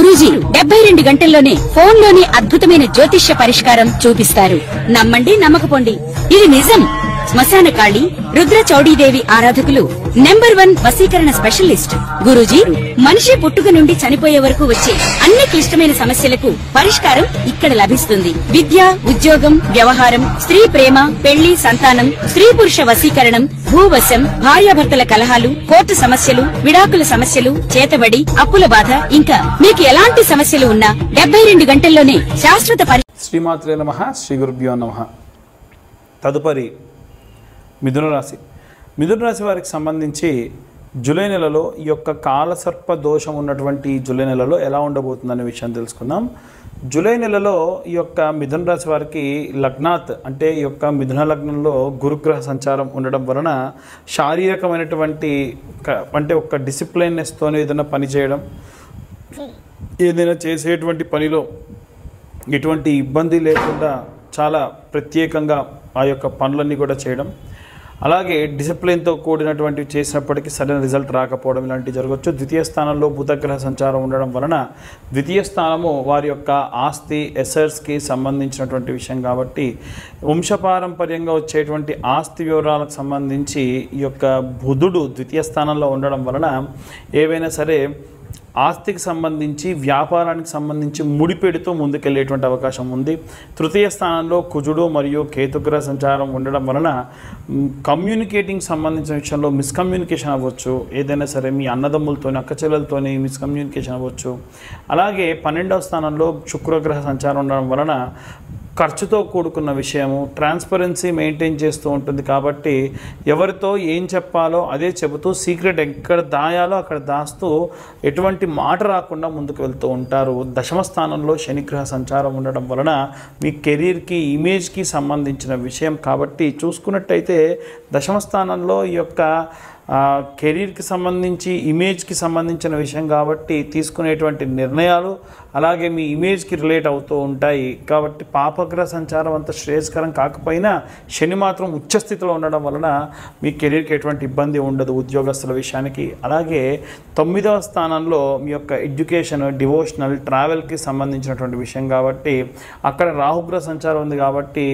గురూజీ 72 గంటల్లోనే ఫోన్ లోని అద్భుతమైన జ్యోతిష్య పరిష్కారం చూపిస్తారు. నమ్మండి, నమ్మకపోండి, ఇది నిజం. శ్మశాన కాళి రుద్ర చౌడీదేవి ఆరాధకులు నంబర్ 1 వశీకరణ స్పెషలిస్ట్. గురూజీ మనిషి పుట్టుక నుండి చనిపోయే వరకు వచ్చే అన్ని క్లిష్టమైన సమస్యలకు పరిష్కారం ఇక్కడ లభిస్తుంది. విద్య, ఉద్యోగం, వ్యవహారం, స్త్రీ ప్రేమ, పెళ్లి, సంతానం, స్త్రీ పురుష వశీకరణం, భూవశం, భార్యాభర్తల కలహాలు, కోర్టు సమస్యలు, విడాకుల సమస్యలు, చేతబడి, అప్పుల బాధ, ఇంకా మీకు ఎలాంటి సమస్యలు ఉన్నా 72 గంటల్లోనే శాశ్వత శ్రీమాత్రే నమః. శ్రీ గురుభ్యో నమః. తదుపరి మిథున రాశి. మిథున రాశి వారికి సంబంధించి జూలై నెలలో ఈ యొక్క కాలసర్ప దోషం ఉన్నటువంటి జూలై నెలలో ఎలా ఉండబోతుందనే విషయాన్ని తెలుసుకుందాం. జూలై నెలలో ఈ యొక్క మిథున రాశి వారికి లగ్నాత్ అంటే ఈ యొక్క మిథున లగ్నంలో గురుగ్రహ సంచారం ఉండడం వలన శారీరకమైనటువంటి అంటే ఒక డిసిప్లిన్నెస్తోనే ఏదైనా పని చేయడం, ఏదైనా చేసేటువంటి పనిలో ఎటువంటి ఇబ్బంది లేకుండా చాలా ప్రత్యేకంగా ఆ యొక్క పనులన్నీ కూడా చేయడం, అలాగే డిసిప్లిన్తో కూడినటువంటివి చేసినప్పటికీ సరైన రిజల్ట్ రాకపోవడం ఇలాంటివి జరగవచ్చు. ద్వితీయ స్థానంలో బుధగ్రహ సంచారం ఉండడం వలన ద్వితీయ స్థానము వారి యొక్క ఆస్తి ఎసెట్స్కి సంబంధించినటువంటి విషయం కాబట్టి వంశపారంపర్యంగా వచ్చేటువంటి ఆస్తి వివరాలకు సంబంధించి ఈ యొక్క బుధుడు ద్వితీయ స్థానంలో ఉండడం వలన ఏవైనా సరే ఆస్తికి సంబంధించి వ్యాపారానికి సంబంధించి ముడిపెడుతూ ముందుకెళ్ళేటువంటి అవకాశం ఉంది. తృతీయ స్థానంలో కుజుడు మరియు కేతుగ్రహ సంచారం ఉండడం వలన కమ్యూనికేటింగ్ సంబంధించిన విషయంలో మిస్కమ్యూనికేషన్ అవ్వచ్చు. ఏదైనా సరే మీ అన్నదమ్ములతోని అక్కచెల్లెలతోని మిస్కమ్యూనికేషన్ అవ్వచ్చు. అలాగే 12వ స్థానంలో శుక్రగ్రహ సంచారం ఉండడం వలన ఖర్చుతో కూడుకున్న విషయము ట్రాన్స్పరెన్సీ మెయింటైన్ చేస్తూ ఉంటుంది కాబట్టి ఎవరితో ఏం చెప్పాలో అదే చెబుతూ సీక్రెట్ ఎక్కడ దాయాలో అక్కడ దాస్తూ ఎటువంటి మాట రాకుండా ముందుకు వెళ్తూ ఉంటారు. దశమ స్థానంలో శనిగ్రహ సంచారం ఉండడం వలన మీ కెరీర్కి ఇమేజ్కి సంబంధించిన విషయం కాబట్టి చూసుకున్నట్టయితే దశమ స్థానంలో ఈ యొక్క కెరీర్కి సంబంధించి ఇమేజ్కి సంబంధించిన విషయం కాబట్టి తీసుకునేటువంటి నిర్ణయాలు అలాగే మీ ఇమేజ్కి రిలేట్ అవుతూ ఉంటాయి. కాబట్టి పాపగ్రహ సంచారం అంత శ్రేయస్కరం కాకపోయినా శని మాత్రం ఉచ్చస్థితిలో ఉండడం వలన మీ కెరీర్కి ఎటువంటి ఇబ్బంది ఉండదు ఉద్యోగస్తుల విషయానికి. అలాగే 9వ స్థానంలో మీ యొక్క ఎడ్యుకేషన్, డివోషనల్, ట్రావెల్కి సంబంధించినటువంటి విషయం కాబట్టి అక్కడ రాహుగ్రహ సంచారం ఉంది కాబట్టి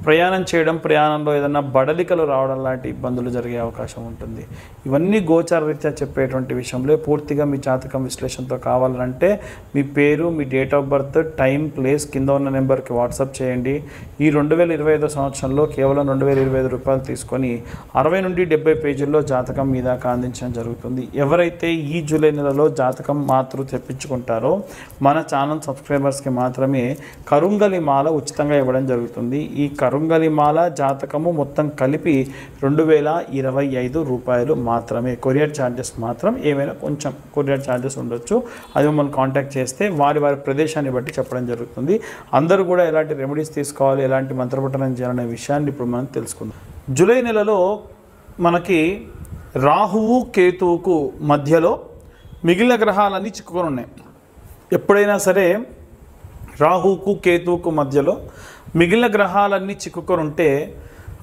ప్రయాణం చేయడం, ప్రయాణంలో ఏదైనా బడలికలు రావడం లాంటి ఇబ్బందులు జరిగే అవకాశం ఉంటుంది. ఇవన్నీ గోచార రీత్యా చెప్పేటువంటి విషయంలో పూర్తిగా మీ జాతకం విశ్లేషణతో కావాలంటే మీ పేరు, మీ date of birth, time, place కింద ఉన్న నెంబర్కి వాట్సాప్ చేయండి. ఈ 2025 సంవత్సరంలో కేవలం 2025 రూపాయలు తీసుకొని 60 నుండి 70 పేజీల్లో జాతకం మీద అందించడం జరుగుతుంది. ఎవరైతే ఈ జూలై నెలలో జాతకం మాత్రం తెప్పించుకుంటారో మన ఛానల్ సబ్స్క్రైబర్స్కి మాత్రమే కరుంగలి మాల ఉచితంగా ఇవ్వడం జరుగుతుంది. ఈ కరుంగలి మాల జాతకము మొత్తం కలిపి 2025 రూపాయలు మాత్రమే. కొరియర్ ఛార్జెస్ మాత్రం ఏమైనా కొంచెం కొరియర్ ఛార్జెస్ ఉండొచ్చు, అది మమ్మల్ని కాంటాక్ట్ చేస్తే వారి ప్రదేశాన్ని బట్టి చెప్పడం జరుగుతుంది. అందరూ కూడా ఎలాంటి రెమెడీస్ తీసుకోవాలి, ఎలాంటి మంత్రపఠనం చేయాలనే విషయాన్ని ఇప్పుడు మనం తెలుసుకుందాం. జూలై నెలలో మనకి రాహువు కేతువుకు మధ్యలో మిగిలిన గ్రహాలన్నీ చిక్కుకొని ఉన్నాయి. ఎప్పుడైనా సరే రాహువుకు కేతువుకు మధ్యలో మిగిలిన గ్రహాలన్నీ చిక్కుకొని ఉంటే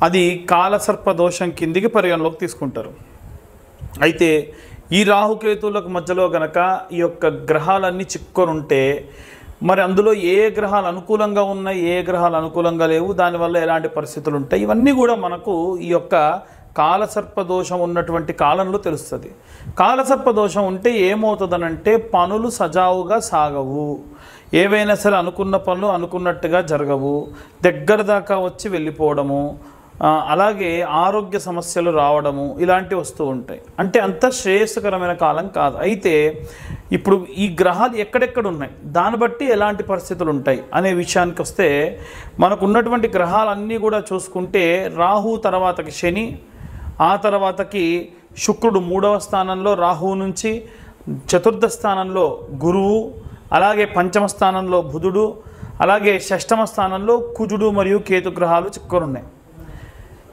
అది కాలసర్ప దోషం కిందికి పరిగణలోకి తీసుకుంటారు. అయితే ఈ రాహుకేతువులకు మధ్యలో గనక ఈ యొక్క గ్రహాలన్నీ చిక్కుకొని ఉంటే మరి అందులో ఏ గ్రహాలు అనుకూలంగా ఉన్నాయి, ఏ గ్రహాలు అనుకూలంగా లేవు, దానివల్ల ఎలాంటి పరిస్థితులు ఉంటాయి, ఇవన్నీ కూడా మనకు ఈ యొక్క కాలసర్ప దోషం ఉన్నటువంటి కాలంలో తెలుస్తుంది. కాలసర్ప దోషం ఉంటే ఏమవుతుందనంటే పనులు సజావుగా సాగవు, ఏవైనా సరే అనుకున్న పనులు అనుకున్నట్టుగా జరగవు, దగ్గర దాకా వచ్చి వెళ్ళిపోవడము, అలాగే ఆరోగ్య సమస్యలు రావడము ఇలాంటివి వస్తూ ఉంటాయి. అంటే అంత శ్రేయస్కరమైన కాలం కాదు. అయితే ఇప్పుడు ఈ గ్రహాలు ఎక్కడెక్కడ ఉన్నాయి, దాన్ని బట్టి ఎలాంటి పరిస్థితులు ఉంటాయి అనే విషయానికి వస్తే మనకు ఉన్నటువంటి గ్రహాలన్నీ కూడా చూసుకుంటే రాహు తర్వాతకి శని, ఆ తర్వాతకి శుక్రుడు 3వ స్థానంలో రాహువు నుంచి, 4థ స్థానంలో గురువు, అలాగే 5వ స్థానంలో బుధుడు, అలాగే 6వ స్థానంలో కుజుడు మరియు కేతు గ్రహాలు చిక్కుకొని ఉన్నాయి.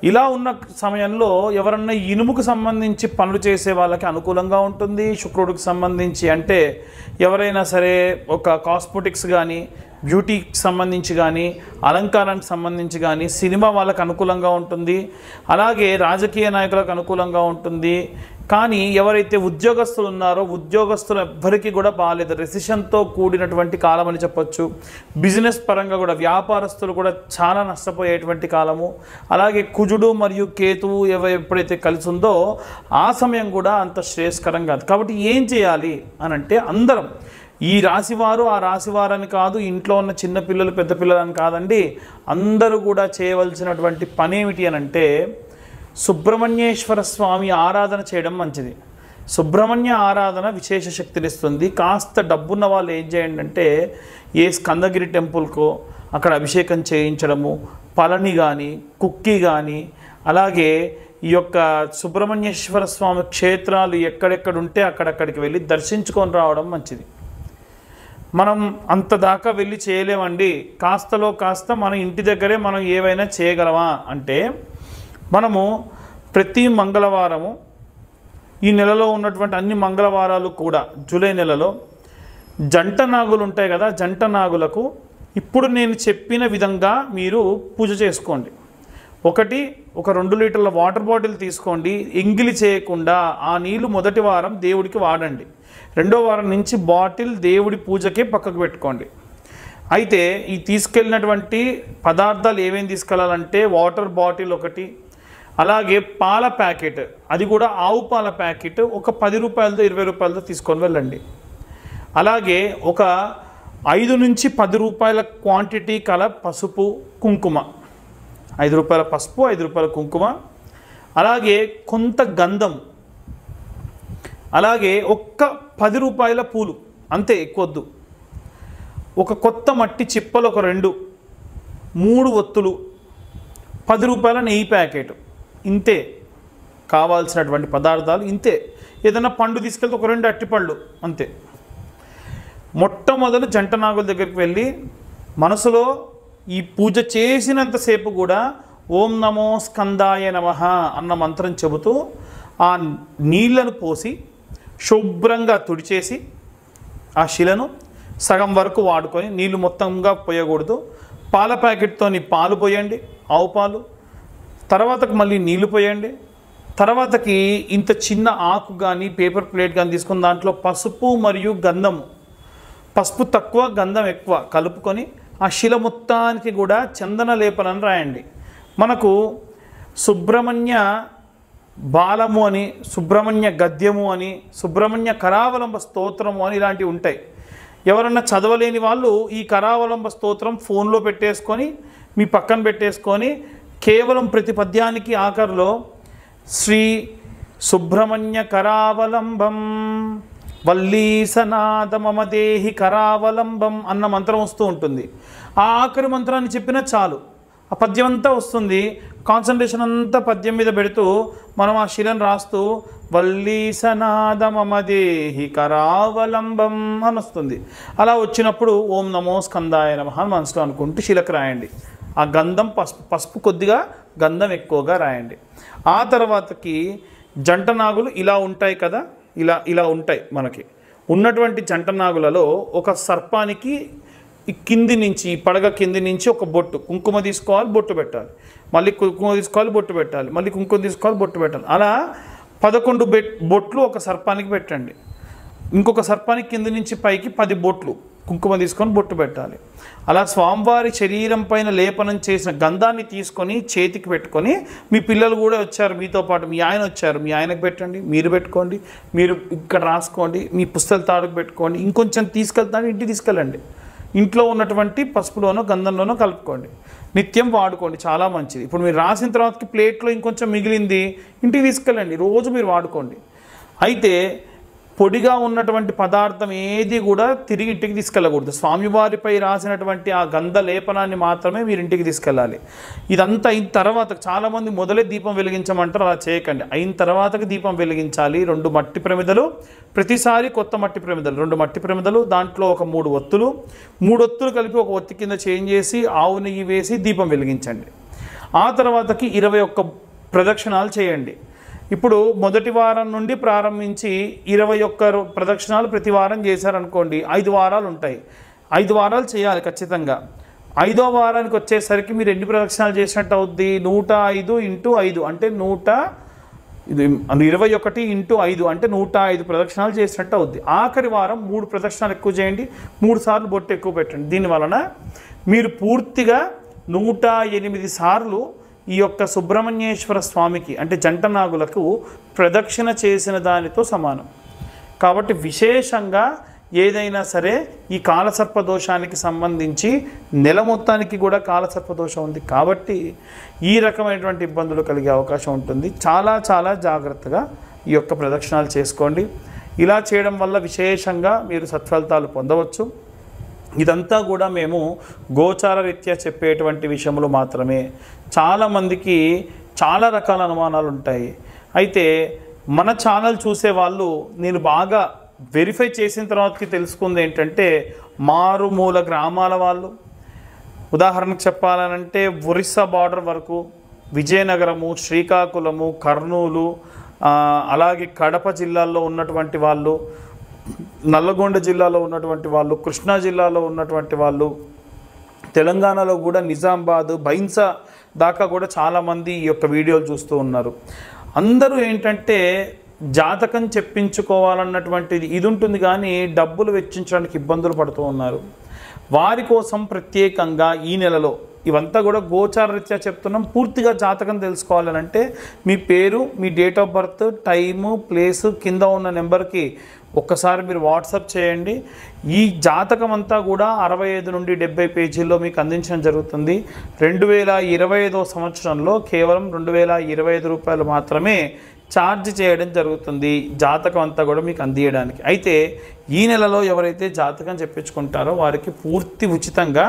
ఇలా ఉన్న సమయంలో ఎవరన్నా ఇనుముకు సంబంధించి పనులు చేసే వాళ్ళకి అనుకూలంగా ఉంటుంది. శుక్రుడికి సంబంధించి అంటే ఎవరైనా సరే ఒక కాస్మెటిక్స్ కానీ బ్యూటీకి సంబంధించి కానీ, అలంకారానికి సంబంధించి కానీ సినిమా వాళ్ళకు అనుకూలంగా ఉంటుంది, అలాగే రాజకీయ నాయకులకు అనుకూలంగా ఉంటుంది. కానీ ఎవరైతే ఉద్యోగస్తులు ఉన్నారో ఉద్యోగస్తులు ఎవ్వరికీ కూడా బాగాలేదు, రెసిషన్తో కూడినటువంటి కాలం అని చెప్పొచ్చు. బిజినెస్ పరంగా కూడా వ్యాపారస్తులు కూడా చాలా నష్టపోయేటువంటి కాలము. అలాగే కుజుడు మరియు కేతువు ఎప్పుడైతే కలిసి ఉందో ఆ సమయం కూడా అంత శ్రేయస్కరం కాదు. కాబట్టి ఏం చేయాలి అని అంటే, అందరం ఈ రాశివారు ఆ రాశివారని కాదు, ఇంట్లో ఉన్న చిన్నపిల్లలు పెద్ద పిల్లలని కాదండి, అందరూ కూడా చేయవలసినటువంటి పని ఏమిటి అని అంటే, సుబ్రహ్మణ్యేశ్వర స్వామి ఆరాధన చేయడం మంచిది. సుబ్రహ్మణ్య ఆరాధన విశేష శక్తినిస్తుంది. కాస్త డబ్బున్న వాళ్ళు ఏం చేయండి అంటే, ఏ స్కందగిరి టెంపుల్కో అక్కడ అభిషేకం చేయించడము, పళని కానీ కుక్కి కానీ, అలాగే ఈ యొక్క సుబ్రహ్మణ్యేశ్వర స్వామి క్షేత్రాలు ఎక్కడెక్కడ ఉంటే అక్కడక్కడికి వెళ్ళి దర్శించుకొని రావడం మంచిది. మనం అంత దాకా వెళ్ళి చేయలేమండి, కాస్తలో కాస్త మన ఇంటి దగ్గరే మనం ఏవైనా చేయగలమా అంటే, మనము ప్రతి మంగళవారము ఈ నెలలో ఉన్నటువంటి అన్ని మంగళవారాలు కూడా జూలై నెలలో జంట నాగులు ఉంటాయి కదా, జంట నాగులకు ఇప్పుడు నేను చెప్పిన విధంగా మీరు పూజ చేసుకోండి. ఒక 2 లీటర్ల వాటర్ బాటిల్ తీసుకోండి, ఎంగిలి చేయకుండా ఆ నీళ్లు మొదటి వారం దేవుడికి వాడండి, రెండో వారం నుంచి బాటిల్ దేవుడి పూజకే పక్కకు పెట్టుకోండి. అయితే ఈ తీసుకెళ్ళినటువంటి పదార్థాలు ఏమేమి తీసుకెళ్ళాలంటే, వాటర్ బాటిల్ ఒకటి, అలాగే పాల ప్యాకెట్, అది కూడా ఆవు పాల ప్యాకెట్ ఒక 10 రూపాయలతో 20 రూపాయలతో తీసుకొని వెళ్ళండి. అలాగే ఒక 5 నుంచి 10 రూపాయల క్వాంటిటీ కల పసుపు కుంకుమ, 5 రూపాయల పసుపు 5 రూపాయల కుంకుమ, అలాగే కొంత గంధం, అలాగే ఒక్క 10 రూపాయల పూలు, అంతే, ఎక్కువద్దు. ఒక కొత్త మట్టి చిప్పలు ఒక 2, 3 ఒత్తులు, 10 రూపాయల నెయ్యి ప్యాకెట్, ఇంతే కావాల్సినటువంటి పదార్థాలు. ఇంతే, ఏదైనా పండు తీసుకెళ్తే ఒక 2 అట్టిపళ్ళు, అంతే. మొట్టమొదలు జంట నాగుల దగ్గరికి వెళ్ళి మనసులో ఈ పూజ చేసినంతసేపు కూడా ఓం నమో స్కందాయ నమః అన్న మంత్రం చెబుతూ ఆ నీళ్లను పోసి శుభ్రంగా తుడిచేసి ఆ శిలను సగం వరకు వాడుకొని, నీళ్ళు మొత్తంగా పోయకూడదు, పాల ప్యాకెట్తోని పాలు పోయండి, ఆవు పాలు, తర్వాతకి మళ్ళీ నీళ్లు పోయండి, తర్వాతకి ఇంత చిన్న ఆకు కానీ పేపర్ ప్లేట్ కానీ తీసుకుని దాంట్లో పసుపు మరియు గంధము, పసుపు తక్కువ గంధం ఎక్కువ కలుపుకొని ఆ శిల మొత్తానికి కూడా చందన లేపనం రాయండి. మనకు సుబ్రహ్మణ్య బాలము అని, సుబ్రహ్మణ్య గద్యము అని, సుబ్రహ్మణ్య కరావలంబ స్తోత్రము అని ఇలాంటివి ఉంటాయి. ఎవరన్నా చదవలేని వాళ్ళు ఈ కరావలంబ స్తోత్రం ఫోన్లో పెట్టేసుకొని మీ పక్కన పెట్టేసుకొని కేవలం ప్రతి పద్యానికి ఆఖరిలో శ్రీ సుబ్రహ్మణ్య కరావలంబం వల్లీసనాద మమదేహి కరావలంబం అన్న మంత్రం వస్తూ ఉంటుంది. ఆ ఆఖరి మంత్రాన్ని చెప్పినా చాలు, ఆ పద్యం అంతా వస్తుంది. కాన్సన్ట్రేషన్ అంతా పద్యం మీద పెడుతూ మనం ఆ శిలను రాస్తూ వల్లీసనాద మమదేహి కరావలంబం అని వస్తుంది. అలా వచ్చినప్పుడు ఓం నమో స్కందాయ నమః మనసులో అనుకుంటూ శిలకు రాయండి. ఆ గంధం పసుపు కొద్దిగా గంధం ఎక్కువగా రాయండి. ఆ తర్వాతకి జంట నాగులు ఇలా ఉంటాయి కదా, ఇలా ఉంటాయి. మనకి ఉన్నటువంటి జంట నాగులలో ఒక సర్పానికి కింది నుంచి, పడగ కింది నుంచి ఒక బొట్టు కుంకుమ తీసుకోవాలి, బొట్టు పెట్టాలి, మళ్ళీ కుంకుమ తీసుకోవాలి, బొట్టు పెట్టాలి, మళ్ళీ కుంకుమ తీసుకోవాలి, బొట్టు పెట్టాలి. అలా 11 బొట్లు ఒక సర్పానికి పెట్టండి. ఇంకొక సర్పానికి కింది నుంచి పైకి 10 బొట్లు కుంకుమ తీసుకొని బొట్టు పెట్టాలి. అలా స్వామివారి శరీరం పైన లేపనం చేసిన గంధాన్ని తీసుకొని చేతికి పెట్టుకొని, మీ పిల్లలు కూడా వచ్చారు మీతో పాటు, మీ ఆయన వచ్చారు, మీ ఆయనకు పెట్టండి, మీరు పెట్టుకోండి, మీరు ఇక్కడ రాసుకోండి, మీ పుస్తకాల తాడుకు పెట్టుకోండి, ఇంకొంచెం తీసుకెళ్తాను ఇంటికి తీసుకెళ్ళండి, ఇంట్లో ఉన్నటువంటి పసుపులోనో గంధంలోనో కలుపుకోండి, నిత్యం వాడుకోండి, చాలా మంచిది. ఇప్పుడు మీరు రాసిన తర్వాతకి ప్లేట్లో ఇంకొంచెం మిగిలింది ఇంటికి తీసుకెళ్ళండి, రోజు మీరు వాడుకోండి. అయితే పొడిగా ఉన్నటువంటి పదార్థం ఏది కూడా తిరిగి ఇంటికి తీసుకెళ్ళకూడదు. స్వామివారిపై రాసినటువంటి ఆ గంధ లేపనాన్ని మాత్రమే మీరు ఇంటికి తీసుకెళ్ళాలి. ఇదంతా అయిన తర్వాత చాలామంది మొదలే దీపం వెలిగించమంటారు, అలా చేయకండి. అయిన తర్వాతకి దీపం వెలిగించాలి. 2 మట్టి ప్రమిదలు, ప్రతిసారి కొత్త మట్టి ప్రమిదలు, 2 మట్టి ప్రమిదలు, దాంట్లో ఒక 3 ఒత్తులు, 3 ఒత్తులు కలిపి ఒక ఒత్తి కింద చేంజ్ చేసి ఆవు నెయ్యి వేసి దీపం వెలిగించండి. ఆ తర్వాతకి 21 ప్రదక్షిణాలు చేయండి. ఇప్పుడు మొదటి వారం నుండి ప్రారంభించి 21 ప్రదక్షిణాలు ప్రతి వారం చేశారనుకోండి, 5 వారాలు ఉంటాయి. 5 వారాలు చేయాలి ఖచ్చితంగా. 5వ వారానికి వచ్చేసరికి మీరు ఎన్ని ప్రదక్షిణాలు చేసినట్టు అవుద్ది? 105 × 5 అంటే 21 × 5 అంటే 105 ప్రదక్షిణాలు చేసినట్టు అవుద్ది. ఆఖరి వారం 3 ప్రదక్షిణాలు ఎక్కువ చేయండి, 3 సార్లు బొట్టు ఎక్కువ పెట్టండి. దీనివలన మీరు పూర్తిగా 108 సార్లు ఈ యొక్క సుబ్రహ్మణ్యేశ్వర స్వామికి అంటే జంట నాగులకు ప్రదక్షిణ చేసిన దానితో సమానం. కాబట్టి విశేషంగా ఏదైనా సరే ఈ కాలసర్పదోషానికి సంబంధించి నెల మొత్తానికి కూడా కాలసర్పదోషం ఉంది కాబట్టి ఈ రకమైనటువంటి ఇబ్బందులు కలిగే అవకాశం ఉంటుంది. చాలా చాలా జాగ్రత్తగా ఈ యొక్క ప్రదక్షిణాలు చేసుకోండి. ఇలా చేయడం వల్ల విశేషంగా మీరు సత్ఫలితాలు పొందవచ్చు. ఇదంతా కూడా మేము గోచార రీత్యా చెప్పేటువంటి విషయంలో మాత్రమే. చాలామందికి చాలా రకాల అనుమానాలు ఉంటాయి. అయితే మన ఛానల్ చూసే వాళ్ళు నేను బాగా వెరిఫై చేసిన తర్వాతకి తెలుసుకుంది ఏంటంటే, మారుమూల గ్రామాల వాళ్ళు, ఉదాహరణకు చెప్పాలనంటే ఒరిస్సా బార్డర్ వరకు, విజయనగరము, శ్రీకాకుళము, కర్నూలు, అలాగే కడప జిల్లాల్లో ఉన్నటువంటి వాళ్ళు, నల్లగొండ జిల్లాలో ఉన్నటువంటి వాళ్ళు, కృష్ణా జిల్లాలో ఉన్నటువంటి వాళ్ళు, తెలంగాణలో కూడా నిజామాబాద్, బైన్సా దాకా కూడా చాలామంది ఈ యొక్క వీడియోలు చూస్తూ ఉన్నారు. అందరూ ఏంటంటే జాతకం చెప్పించుకోవాలన్నటువంటిది ఇది ఉంటుంది, కానీ డబ్బులు వెచ్చించడానికి ఇబ్బందులు పడుతూ ఉన్నారు. వారి కోసం ప్రత్యేకంగా ఈ నెలలో ఇవంతా కూడా గోచార రీత్యా చెప్తున్నాం. పూర్తిగా జాతకం తెలుసుకోవాలనంటే మీ పేరు, మీ date of birth, time, place కింద ఉన్న నెంబర్కి ఒక్కసారి మీరు వాట్సాప్ చేయండి. ఈ జాతకం అంతా కూడా 65 నుండి 70 పేజీల్లో మీకు అందించడం జరుగుతుంది. 2025వ సంవత్సరంలో కేవలం 2025 రూపాయలు మాత్రమే ఛార్జ్ చేయడం జరుగుతుంది జాతకం అంతా కూడా మీకు అందియడానికి. అయితే ఈ నెలలో ఎవరైతే జాతకం చెప్పించుకుంటారో వారికి పూర్తి ఉచితంగా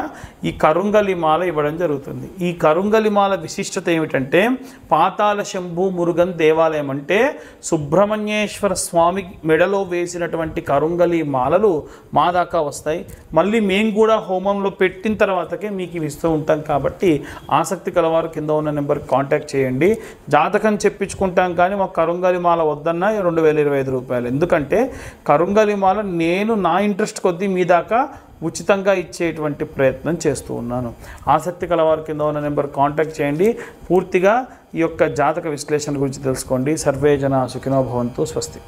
ఈ కరుంగలి మాల ఇవ్వడం జరుగుతుంది. ఈ కరుంగలి మాల విశిష్టత ఏమిటంటే, పాతాళ శంభు మురుగన్ దేవాలయం అంటే సుబ్రహ్మణ్యేశ్వర స్వామి మెడలో వేసినటువంటి కరుంగలి మాలలు మా దాకా వస్తాయి. మళ్ళీ మేము కూడా హోమంలో పెట్టిన తర్వాతకే మీకు ఇవి ఇస్తూ ఉంటాం. కాబట్టి ఆసక్తి కలవారు కింద ఉన్న నెంబర్కి కాంటాక్ట్ చేయండి. జాతకం చెప్పించుకుంటాం కానీ మాకు కరుంగలి మాల వద్దన్నా 2025 రూపాయలు. ఎందుకంటే కరుంగలి మాల నేను నా ఇంట్రెస్ట్ కొద్దీ మీ దాకా ఉచితంగా ఇచ్చేటువంటి ప్రయత్నం చేస్తూ ఉన్నాను. ఆసక్తి కలవారు కింద ఉన్న నెంబర్ కాంటాక్ట్ చేయండి. పూర్తిగా ఈ యొక్క జాతక విశ్లేషణ గురించి తెలుసుకోండి. సర్వే జన సుఖినో భవంతు. స్వస్తి.